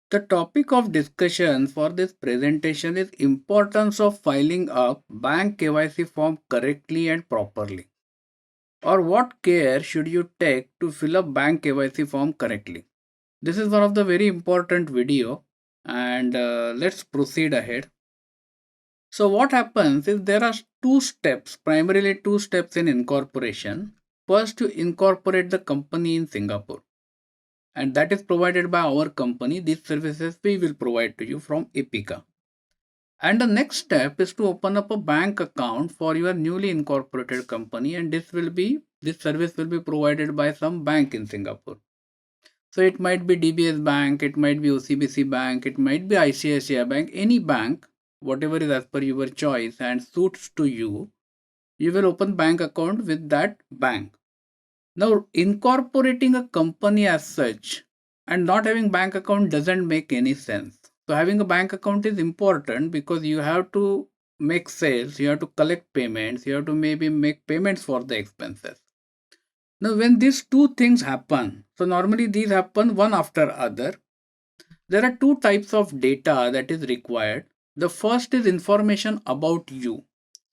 The topic of discussion for this presentation is importance of filing a bank KYC form correctly and properly. Or what care should you take to fill up bank KYC form correctly? This is one of the very important video and let's proceed ahead. So what happens is there are primarily two steps in incorporation. First, you incorporate the company in Singapore, and that is provided by our company. These services we will provide to you from Epica. And the next step is to open up a bank account for your newly incorporated company, and this service will be provided by some bank in Singapore. So it might be DBS Bank, it might be OCBC Bank, it might be ICICI Bank, any bank, whatever is as per your choice and suits to you, you will open bank account with that bank. Now, incorporating a company as such and not having bank account doesn't make any sense. So having a bank account is important because you have to make sales, you have to collect payments, you have to maybe make payments for the expenses. Now, when these two things happen, so normally these happen one after other. There are two types of data that is required. The first is information about you.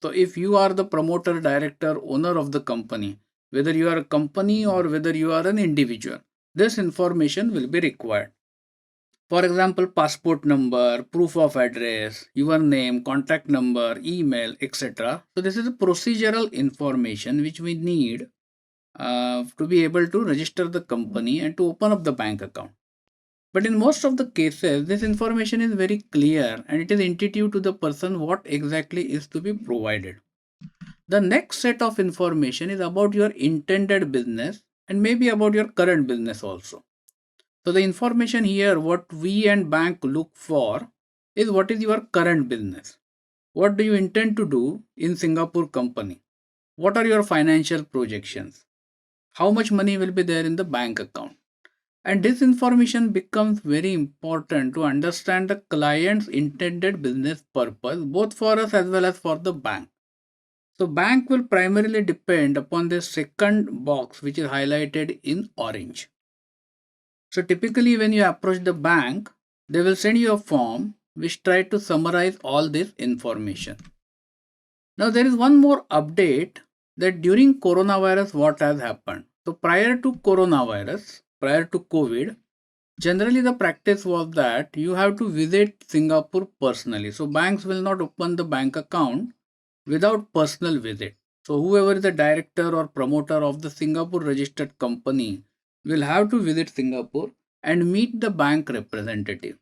So if you are the promoter, director, owner of the company, whether you are a company or whether you are an individual, this information will be required. For example, passport number, proof of address, your name, contact number, email, etc. So this is a procedural information which we need to be able to register the company and to open up the bank account. But in most of the cases, this information is very clear and it is intuitive to the person what exactly is to be provided. The next set of information is about your intended business and maybe about your current business also. So the information here, what we and bank look for is what is your current business. What do you intend to do in Singapore company? What are your financial projections? How much money will be there in the bank account? And this information becomes very important to understand the client's intended business purpose, both for us as well as for the bank. So, bank will primarily depend upon the second box, which is highlighted in orange. So, typically, when you approach the bank, they will send you a form which try to summarize all this information. Now, there is one more update that during coronavirus, what has happened. So, prior to COVID, generally, the practice was that you have to visit Singapore personally. So, banks will not open the bank account without personal visit. So, whoever is the director or promoter of the Singapore registered company will have to visit Singapore and meet the bank representative.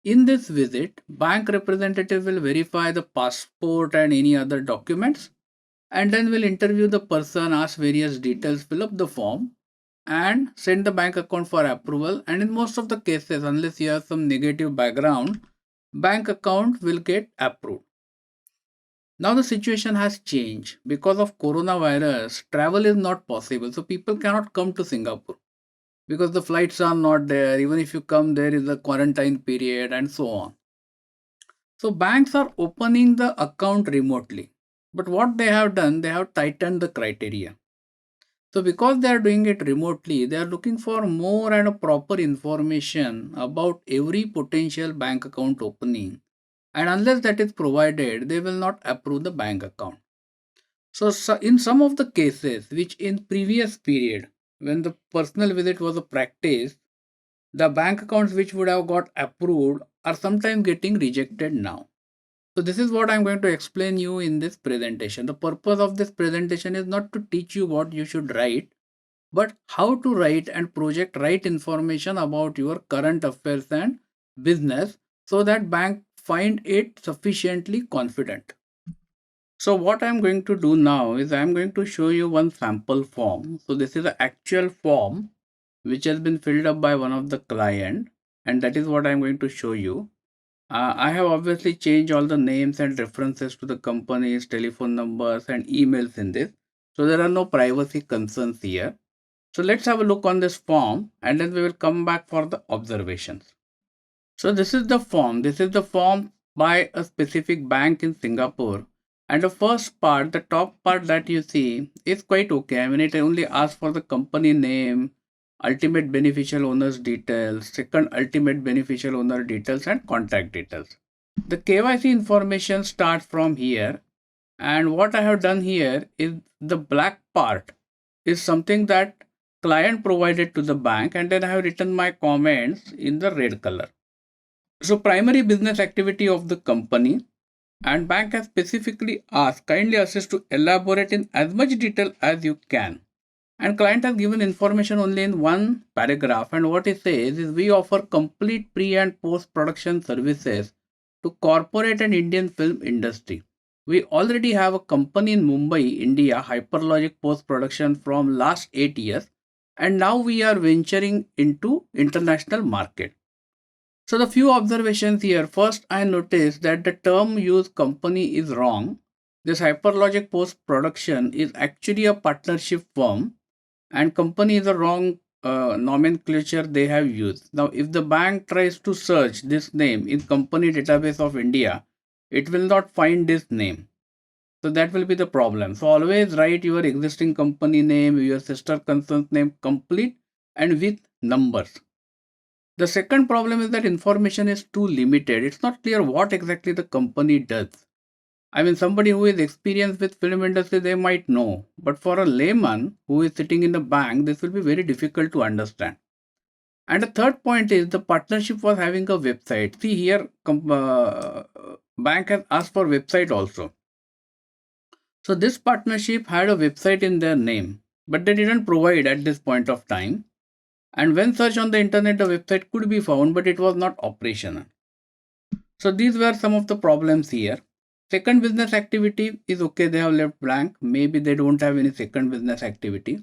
In this visit, bank representative will verify the passport and any other documents and then will interview the person, ask various details, fill up the form and send the bank account for approval. And in most of the cases, unless you have some negative background, bank account will get approved. Now the situation has changed because of coronavirus. Travel is not possible, so people cannot come to Singapore because the flights are not there. Even if you come, there is a quarantine period and so on. So banks are opening the account remotely. But what they have done, they have tightened the criteria. So because they are doing it remotely, they are looking for more and a proper information about every potential bank account opening. And unless that is provided, they will not approve the bank account. So in some of the cases, which in previous period, when the personal visit was a practice, the bank accounts which would have got approved are sometimes getting rejected now. So this is what I'm going to explain you in this presentation. The purpose of this presentation is not to teach you what you should write, but how to write and project right information about your current affairs and business so that bank find it sufficiently confident. So what I'm going to do now is I'm going to show you one sample form. So this is the actual form which has been filled up by one of the client, and that is what I'm going to show you. I have obviously changed all the names and references to the companies, telephone numbers and emails in this. So there are no privacy concerns here. So let's have a look on this form and then we will come back for the observations. So this is the form. This is the form by a specific bank in Singapore. And the first part, the top part that you see is quite okay. I mean, it only asks for the company name, ultimate beneficial owner's details, second ultimate beneficial owner details, and contact details. The KYC information starts from here, and what I have done here is the black part is something that client provided to the bank, and then I have written my comments in the red color. So primary business activity of the company, and bank has specifically asked kindly assist to elaborate in as much detail as you can. And client has given information only in one paragraph, and what it says is we offer complete pre and post production services to corporate and Indian film industry. We already have a company in Mumbai, India, Hyperlogic Post Production from last 8 years, and now we are venturing into international market. So the few observations here. First, I noticed that the term used company is wrong. This Hyperlogic Post Production is actually a partnership firm, and company is a wrong nomenclature they have used. Now, if the bank tries to search this name in company database of India, it will not find this name. So that will be the problem. So always write your existing company name, your sister concern's name complete and with numbers. The second problem is that information is too limited. It's not clear what exactly the company does. I mean, somebody who is experienced with film industry, they might know. But for a layman who is sitting in a bank, this will be very difficult to understand. And the third point is the partnership was having a website. See here, bank has asked for website also. So this partnership had a website in their name, but they didn't provide at this point of time. And when searched on the internet, the website could be found, but it was not operational. So these were some of the problems here. Second business activity is okay, they have left blank. Maybe they don't have any second business activity.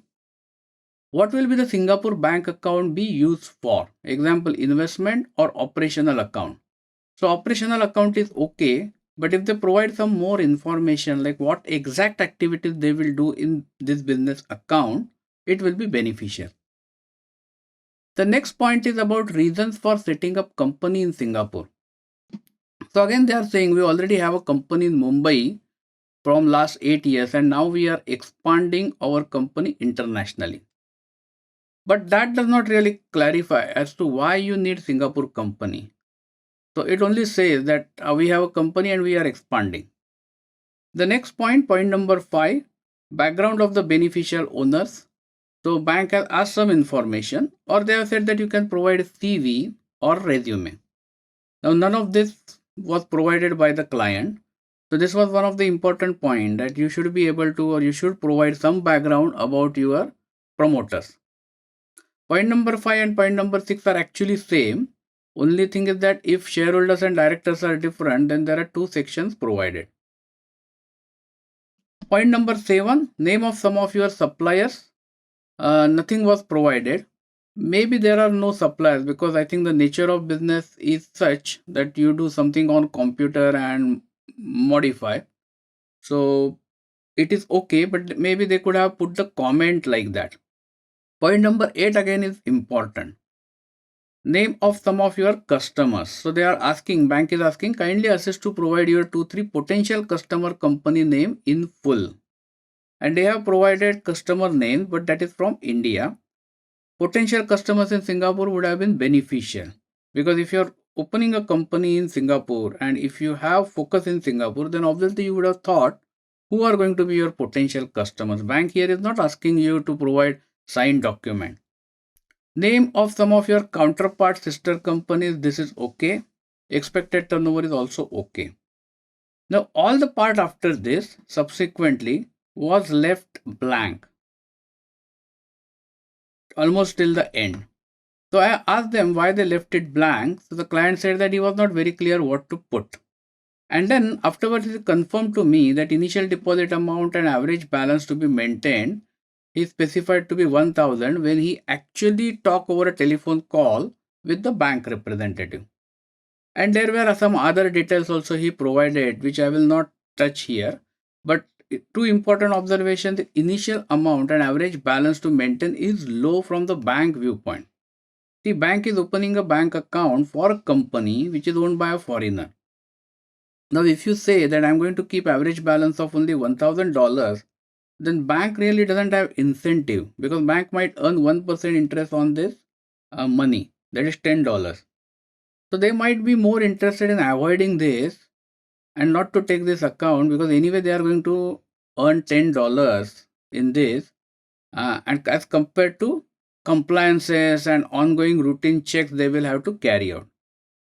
What will be the Singapore bank account be used for? Example, investment or operational account. So operational account is okay, but if they provide some more information like what exact activities they will do in this business account, it will be beneficial. The next point is about reasons for setting up company in Singapore. So again, they are saying we already have a company in Mumbai from last 8 years, and now we are expanding our company internationally. But that does not really clarify as to why you need Singapore company. So it only says that we have a company and we are expanding. The next point, point number 5, background of the beneficial owners. So bank has asked some information, or they have said that you can provide a CV or resume. Now none of this was provided by the client. So this was one of the important point that you should be able to, or you should provide some background about your promoters. Point number 5 and point number 6 are actually same. Only thing is that if shareholders and directors are different, then there are 2 sections provided. Point number 7, name of some of your suppliers. Nothing was provided. Maybe there are no suppliers because I think the nature of business is such that you do something on computer and modify. So it is okay, but maybe they could have put the comment like that. Point number 8 again is important. Name of some of your customers. So they are asking, bank is asking, kindly assist to provide your 2-3 potential customer company name in full. And they have provided customer name, but that is from India. Potential customers in Singapore would have been beneficial because if you're opening a company in Singapore and if you have focus in Singapore, then obviously you would have thought who are going to be your potential customers. Bank here is not asking you to provide signed document. Name of some of your counterpart sister companies, this is okay. Expected turnover is also okay. Now all the part after this subsequently was left blank almost till the end. So I asked them why they left it blank. So the client said that he was not very clear what to put. And then afterwards he confirmed to me that initial deposit amount and average balance to be maintained, he specified to be 1000 when he actually talked over a telephone call with the bank representative. And there were some other details also he provided, which I will not touch here. But 2 important observations, the initial amount and average balance to maintain is low from the bank viewpoint. The bank is opening a bank account for a company which is owned by a foreigner. Now, if you say that I'm going to keep average balance of only $1,000, then bank really doesn't have incentive, because bank might earn 1% interest on this money, that is $10. So they might be more interested in avoiding this and not to take this account, because anyway they are going to earn $10 in this, and as compared to compliances and ongoing routine checks they will have to carry out.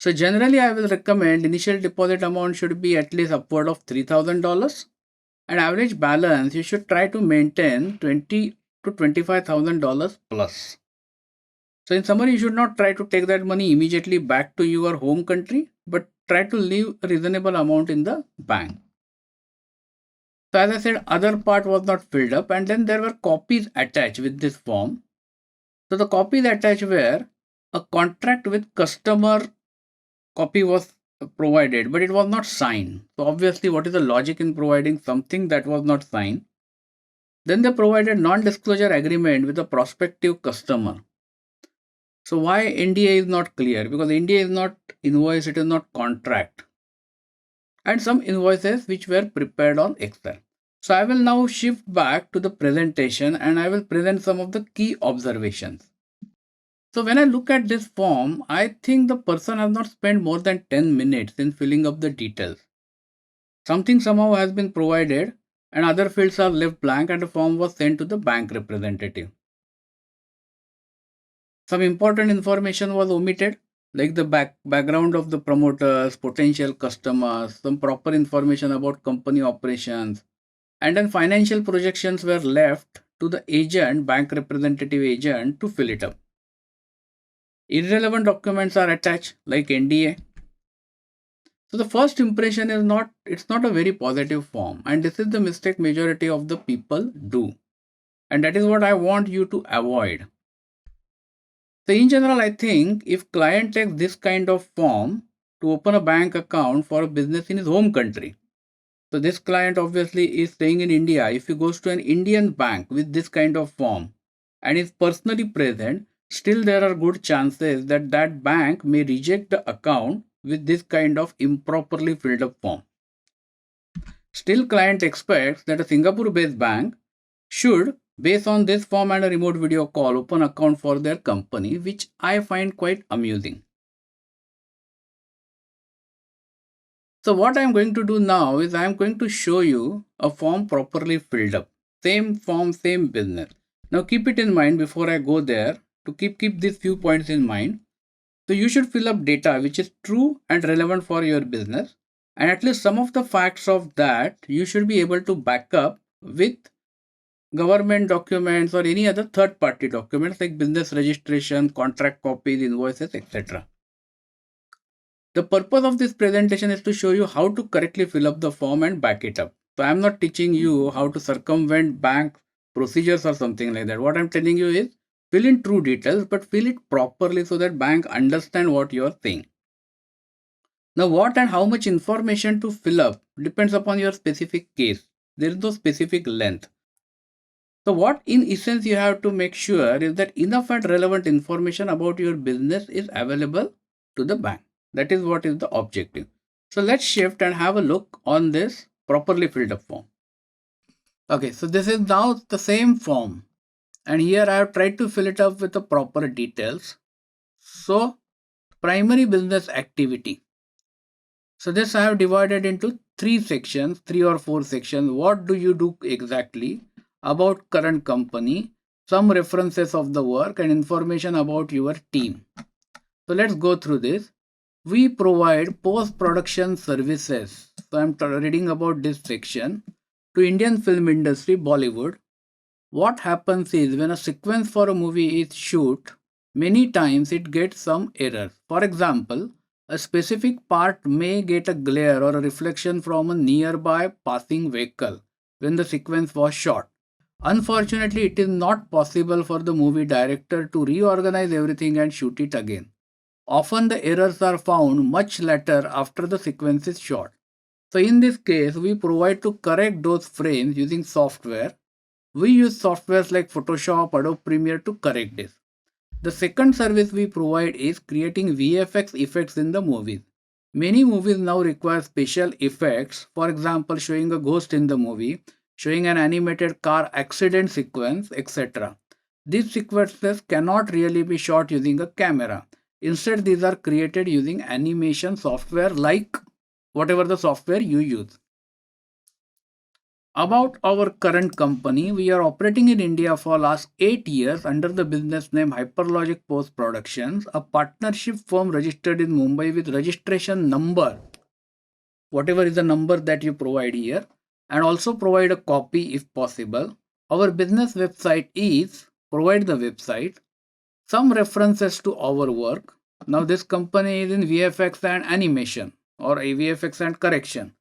So generally I will recommend initial deposit amount should be at least upward of $3,000, and average balance you should try to maintain $20 to $25,000 plus. So in summary, you should not try to take that money immediately back to your home country, but try to leave a reasonable amount in the bank. So as I said, other part was not filled up, and then there were copies attached with this form. So the copies attached were a contract with customer copy was provided, but it was not signed. So obviously, what is the logic in providing something that was not signed? Then they provided non-disclosure agreement with a prospective customer. So why NDA is not clear? Because NDA is not invoice, it is not contract. And some invoices which were prepared on Excel. So I will now shift back to the presentation and I will present some of the key observations. So when I look at this form, I think the person has not spent more than 10 minutes in filling up the details. Something somehow has been provided and other fields are left blank, and the form was sent to the bank representative. Some important information was omitted, like the background of the promoters, potential customers, some proper information about company operations, and then financial projections were left to the agent, bank representative agent, to fill it up. Irrelevant documents are attached, like NDA. So the first impression is not, it's not a very positive form, and this is the mistake majority of the people do. And that is what I want you to avoid. So in general, I think if client takes this kind of form to open a bank account for a business in his home country, so this client obviously is staying in India. If he goes to an Indian bank with this kind of form and is personally present, still there are good chances that that bank may reject the account with this kind of improperly filled up form. Still, client expects that a Singapore-based bank should, based on this form and a remote video call, open account for their company, which I find quite amusing. So what I'm going to do now is I'm going to show you a form properly filled up. Same form, same business. Now keep it in mind before I go there, to keep these few points in mind. So you should fill up data which is true and relevant for your business, and at least some of the facts of that you should be able to back up with government documents or any other third party documents like business registration, contract copies, invoices, etc. The purpose of this presentation is to show you how to correctly fill up the form and back it up. So I'm not teaching you how to circumvent bank procedures or something like that. What I'm telling you is fill in true details, but fill it properly so that bank understand what you're saying. Now what and how much information to fill up depends upon your specific case. There is no specific length. So what in essence you have to make sure is that enough and relevant information about your business is available to the bank. That is what is the objective. So let's shift and have a look on this properly filled up form. Okay, so this is now the same form, and here I have tried to fill it up with the proper details. So primary business activity. So this I have divided into three sections, 3 or 4 sections. What do you do exactly? About current company, some references of the work, and information about your team. So let's go through this. We provide post-production services. So I'm reading about this section. To Indian film industry, Bollywood. What happens is when a sequence for a movie is shoot, many times it gets some errors. For example, a specific part may get a glare or a reflection from a nearby passing vehicle when the sequence was shot. Unfortunately, it is not possible for the movie director to reorganize everything and shoot it again. Often the errors are found much later after the sequence is shot. So in this case, we provide to correct those frames using software. We use softwares like Photoshop, Adobe Premiere to correct this. The second service we provide is creating VFX effects in the movies. Many movies now require special effects, for example, showing a ghost in the movie. showing an animated car accident sequence, etc. These sequences cannot really be shot using a camera. Instead, these are created using animation software like whatever the software you use. About our current company, we are operating in India for last 8 years under the business name Hyperlogic Post Productions, a partnership firm registered in Mumbai with registration number, whatever is the number that you provide here, and also provide a copy if possible. Our business website is provide the website, some references to our work. Now this company is in VFX and animation or a VFX and correction.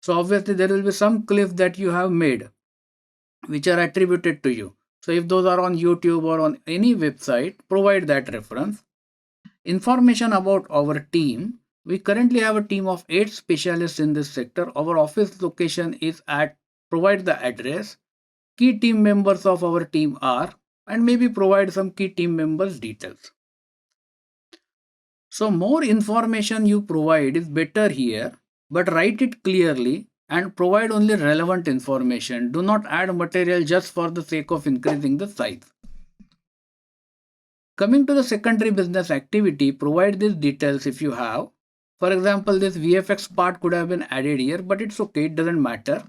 So obviously there will be some clips that you have made which are attributed to you. So if those are on YouTube or on any website, provide that reference. Information about our team. We currently have a team of 8 specialists in this sector. Our office location is at, provide the address. Key team members of our team are, and maybe provide some key team members details. So more information you provide is better here, but write it clearly and provide only relevant information. Do not add material just for the sake of increasing the size. Coming to the secondary business activity, provide these details if you have. For example, this VFX part could have been added here, but it's okay, it doesn't matter.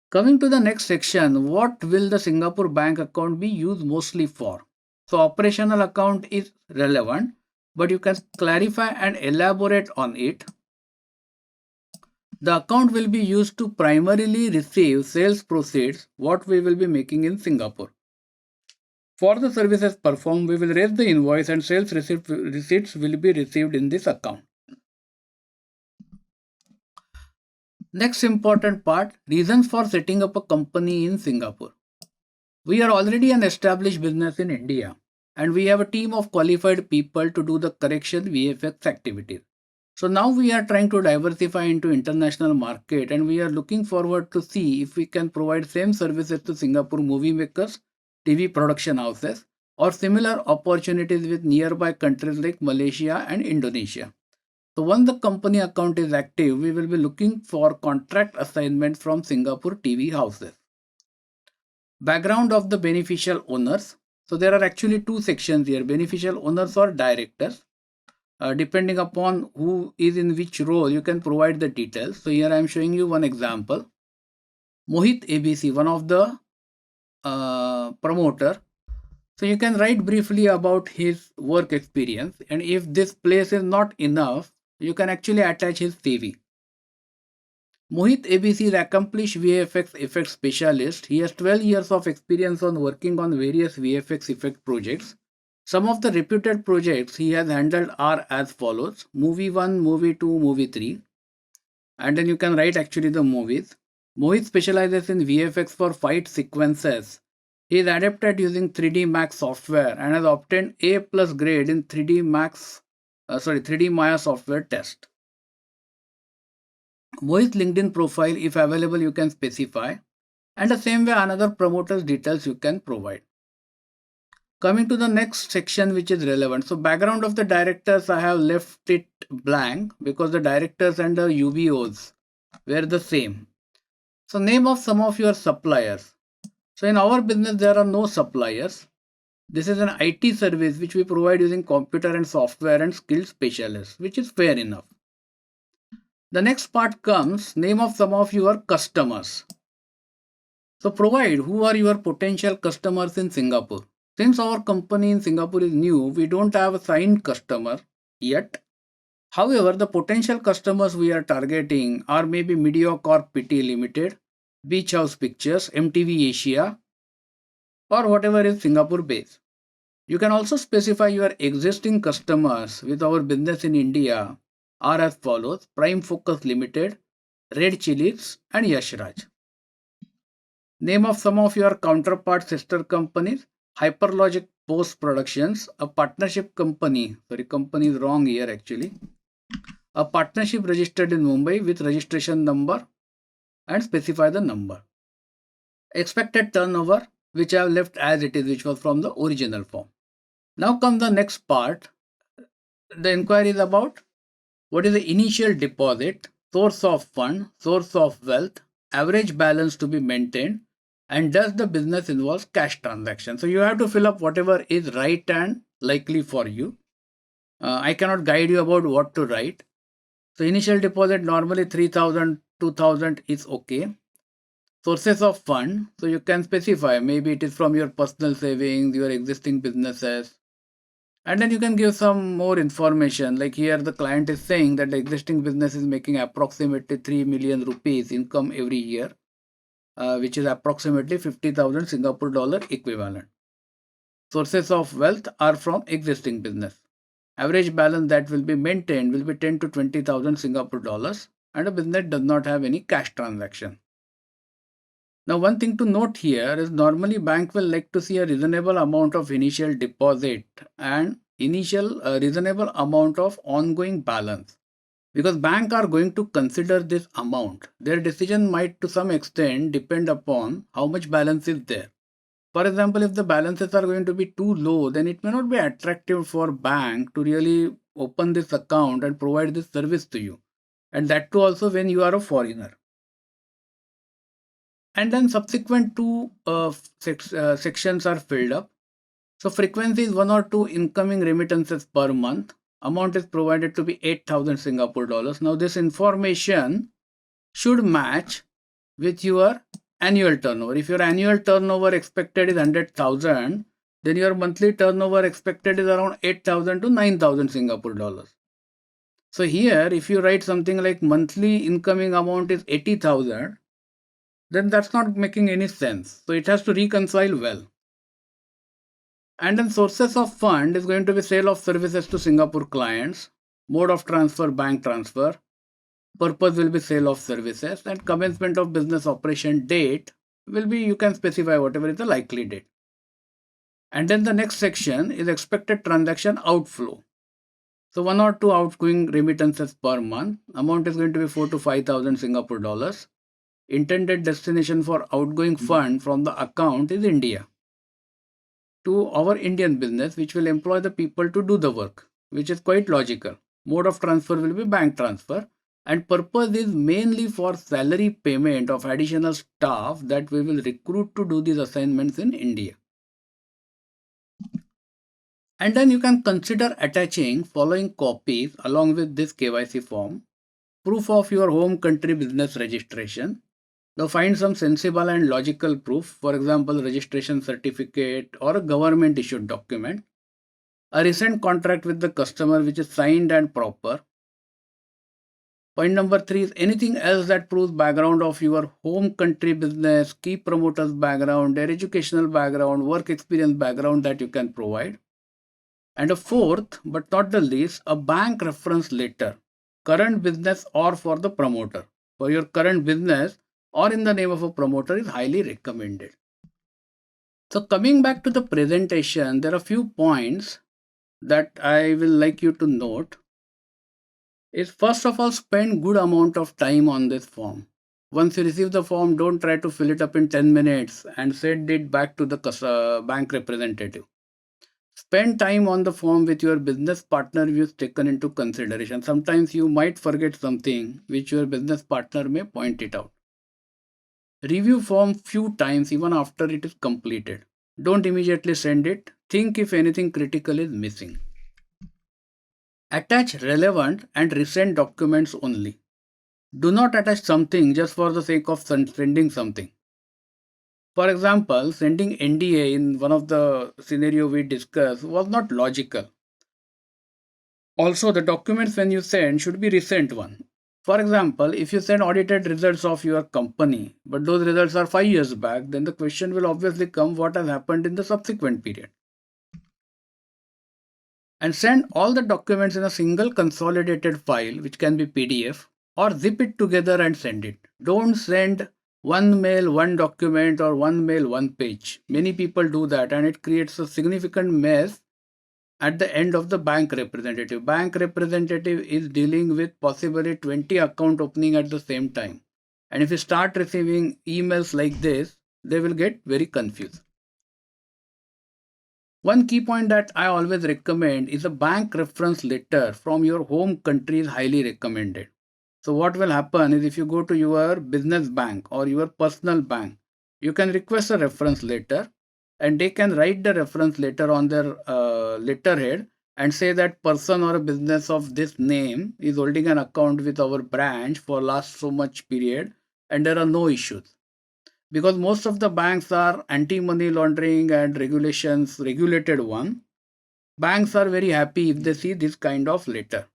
Coming to the next section, what will the Singapore bank account be used mostly for? So operational account is relevant, but you can clarify and elaborate on it. The account will be used to primarily receive sales proceeds, what we will be making in Singapore. For the services performed, we will raise the invoice and sales receipts will be received in this account. Next important part, reasons for setting up a company in Singapore. We are already an established business in India and we have a team of qualified people to do the correction VFX activities. So now we are trying to diversify into international market and we are looking forward to see if we can provide same services to Singapore movie makers, TV production houses or similar opportunities with nearby countries like Malaysia and Indonesia. So once the company account is active, we will be looking for contract assignments from Singapore TV houses. Background of the beneficial owners. So there are actually two sections here, beneficial owners or directors. Depending upon who is in which role, you can provide the details. So here I am showing you one example. Mohit ABC, one of the promoter. So you can write briefly about his work experience, and if this place is not enough, you can actually attach his CV. Mohit ABC is accomplished VFX effect specialist. He has 12 years of experience on working on various VFX effect projects. Some of the reputed projects he has handled are as follows: Movie 1, Movie 2, Movie 3. And then you can write actually the movies. Mohit specializes in VFX for fight sequences. He is adapted using 3D Max software and has obtained A+ grade in 3D Maya software test. Mohit's LinkedIn profile, if available, you can specify. And the same way another promoter's details you can provide. Coming to the next section which is relevant. So background of the directors, I have left it blank because the directors and the UBOs were the same. So name of some of your suppliers. So in our business there are no suppliers. This is an IT service which we provide using computer and software and skilled specialists, which is fair enough. The next part comes name of some of your customers. So provide who are your potential customers in Singapore. Since our company in Singapore is new, we don't have a signed customer yet. However, the potential customers we are targeting are maybe Mediacorp PT Limited, Beach House Pictures, MTV Asia, or whatever is Singapore based. You can also specify your existing customers with our business in India are as follows: Prime Focus Limited, Red Chilies, and Yashraj. Name of some of your counterpart sister companies: Hyperlogic Post Productions, a partnership company. Sorry, company is wrong here actually. A partnership registered in Mumbai with registration number and specify the number. Expected turnover, which I have left as it is, which was from the original form. Now comes the next part. The inquiry is about what is the initial deposit, source of fund, source of wealth, average balance to be maintained, and does the business involves cash transaction. So you have to fill up whatever is right and likely for you. I cannot guide you about what to write. So initial deposit normally 3,000, 2,000 is okay. Sources of fund, so you can specify, maybe it is from your personal savings, your existing businesses, and then you can give some more information. Like here the client is saying that the existing business is making approximately 3 million rupees income every year, which is approximately 50,000 Singapore dollar equivalent. Sources of wealth are from existing business. Average balance that will be maintained will be 10 to 20,000 Singapore dollars, and a business does not have any cash transaction. Now, one thing to note here is normally bank will like to see a reasonable amount of initial deposit and initial reasonable amount of ongoing balance, because bank are going to consider this amount. Their decision might to some extent depend upon how much balance is there. For example, if the balances are going to be too low, then it may not be attractive for bank to really open this account and provide this service to you, and that too also when you are a foreigner. And then subsequent two sections are filled up. So frequency is one or two incoming remittances per month. Amount is provided to be 8,000 Singapore dollars. Now this information should match with your annual turnover. If your annual turnover expected is 100,000, then your monthly turnover expected is around 8,000 to 9,000 Singapore dollars. So here, if you write something like monthly incoming amount is 80,000, then that's not making any sense. So it has to reconcile well. And then sources of fund is going to be sale of services to Singapore clients, mode of transfer, bank transfer, purpose will be sale of services, and commencement of business operation date will be, you can specify whatever is the likely date. And then the next section is expected transaction outflow. So one or two outgoing remittances per month. Amount is going to be 4 to 5,000 Singapore dollars. Intended destination for outgoing fund from the account is India to our Indian business, which will employ the people to do the work, which is quite logical. Mode of transfer will be bank transfer, and purpose is mainly for salary payment of additional staff that we will recruit to do these assignments in India. And then you can consider attaching following copies along with this KYC form: proof of your home country business registration. Now find some sensible and logical proof, for example, registration certificate or a government issued document. A recent contract with the customer which is signed and proper. Point number 3 is anything else that proves background of your home country business, key promoters background, their educational background, work experience background that you can provide. And a fourth, but not the least, a bank reference letter, current business or for the promoter. For your current business or in the name of a promoter is highly recommended. So coming back to the presentation, there are a few points that I will like you to note. Is first of all, spend good amount of time on this form. Once you receive the form, don't try to fill it up in 10 minutes and send it back to the bank representative. Spend time on the form with your business partner you've taken into consideration. Sometimes you might forget something which your business partner may point it out. Review form few times even after it is completed. Don't immediately send it. Think if anything critical is missing. Attach relevant and recent documents only. Do not attach something just for the sake of sending something. For example, sending NDA in one of the scenario we discussed was not logical. Also, the documents when you send should be recent one. For example, if you send audited results of your company, but those results are 5 years back, then the question will obviously come what has happened in the subsequent period. And send all the documents in a single consolidated file, which can be PDF, or zip it together and send it. Don't send one mail, one document, or one mail, one page. Many people do that and it creates a significant mess at the end of the bank representative. Bank representative is dealing with possibly 20 account opening at the same time. And if you start receiving emails like this, they will get very confused. One key point that I always recommend is a bank reference letter from your home country is highly recommended. So what will happen is if you go to your business bank or your personal bank, you can request a reference letter and they can write the reference letter on their letterhead and say that person or a business of this name is holding an account with our branch for last so much period and there are no issues. Because most of the banks are anti-money laundering and regulations regulated one, banks are very happy if they see this kind of letter.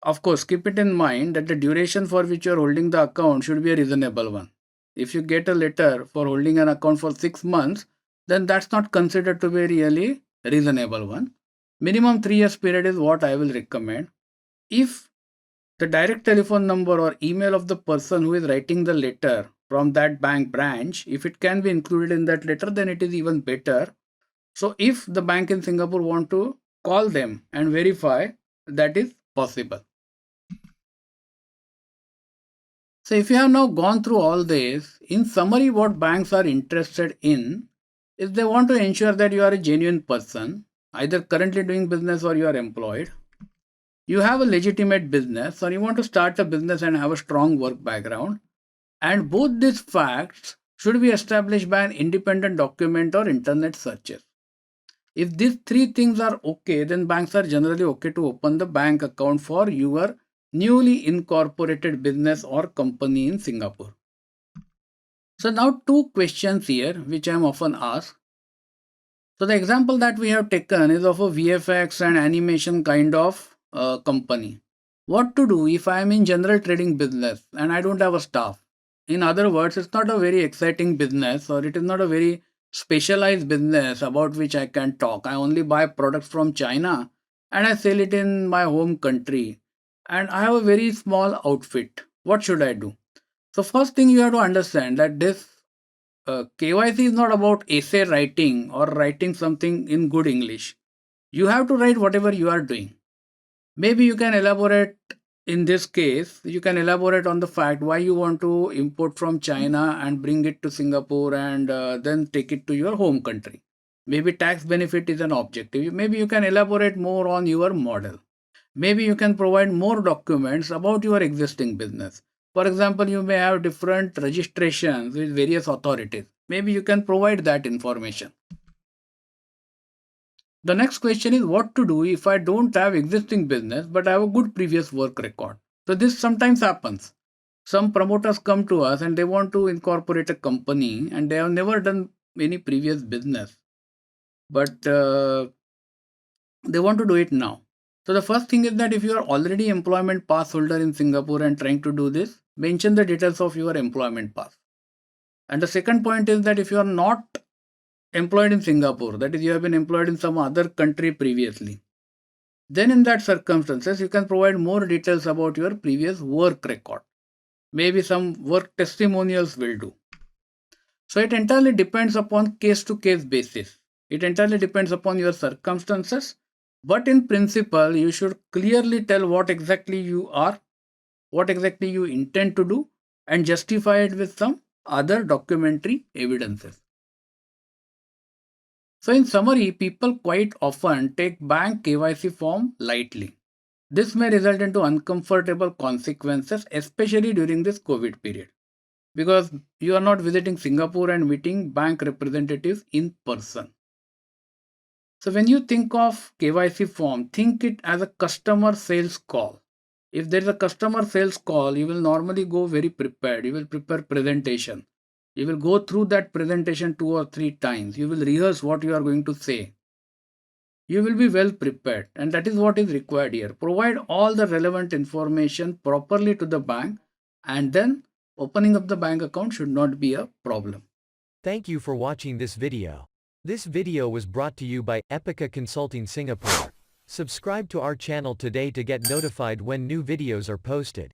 Of course, keep it in mind that the duration for which you are holding the account should be a reasonable one. If you get a letter for holding an account for 6 months, then that's not considered to be a really reasonable one. Minimum 3 years period is what I will recommend. If the direct telephone number or email of the person who is writing the letter from that bank branch, if it can be included in that letter, then it is even better. So if the bank in Singapore want to call them and verify, that is possible. So if you have now gone through all this, in summary, what banks are interested in is they want to ensure that you are a genuine person, either currently doing business or you are employed. You have a legitimate business or you want to start a business and have a strong work background. And both these facts should be established by an independent document or internet searches. If these three things are okay, then banks are generally okay to open the bank account for your newly incorporated business or company in Singapore. So now two questions here which I am often asked. So the example that we have taken is of a VFX and animation kind of company. What to do if I am in general trading business and I don't have a staff? In other words, it's not a very exciting business or it is not a very specialized business about which I can talk. I only buy products from China and I sell it in my home country and I have a very small outfit. What should I do? So first thing you have to understand that this KYC is not about essay writing or writing something in good English. You have to write whatever you are doing. Maybe you can elaborate in this case, you can elaborate on the fact why you want to import from China and bring it to Singapore and then take it to your home country. Maybe tax benefit is an objective. Maybe you can elaborate more on your model. Maybe you can provide more documents about your existing business. For example, you may have different registrations with various authorities. Maybe you can provide that information. The next question is what to do if I don't have existing business but I have a good previous work record. So this sometimes happens. Some promoters come to us and they want to incorporate a company and they have never done any previous business. But they want to do it now. So the first thing is that if you are already employment pass holder in Singapore and trying to do this, mention the details of your employment pass. And the second point is that if you are not employed in Singapore, that is you have been employed in some other country previously, then in that circumstances you can provide more details about your previous work record. Maybe some work testimonials will do. So it entirely depends upon case to case basis. It entirely depends upon your circumstances. But in principle, you should clearly tell what exactly you are, what exactly you intend to do, and justify it with some other documentary evidences. So in summary, people quite often take bank KYC form lightly. This may result into uncomfortable consequences, especially during this COVID period, because you are not visiting Singapore and meeting bank representatives in person. So when you think of KYC form, think it as a customer sales call. If there is a customer sales call, you will normally go very prepared. You will prepare presentation. You will go through that presentation 2 or 3 times. You will rehearse what you are going to say. You will be well prepared, and that is what is required here. Provide all the relevant information properly to the bank, and then opening up the bank account should not be a problem. Thank you for watching this video. This video was brought to you by Epica Consulting Singapore. Subscribe to our channel today to get notified when new videos are posted.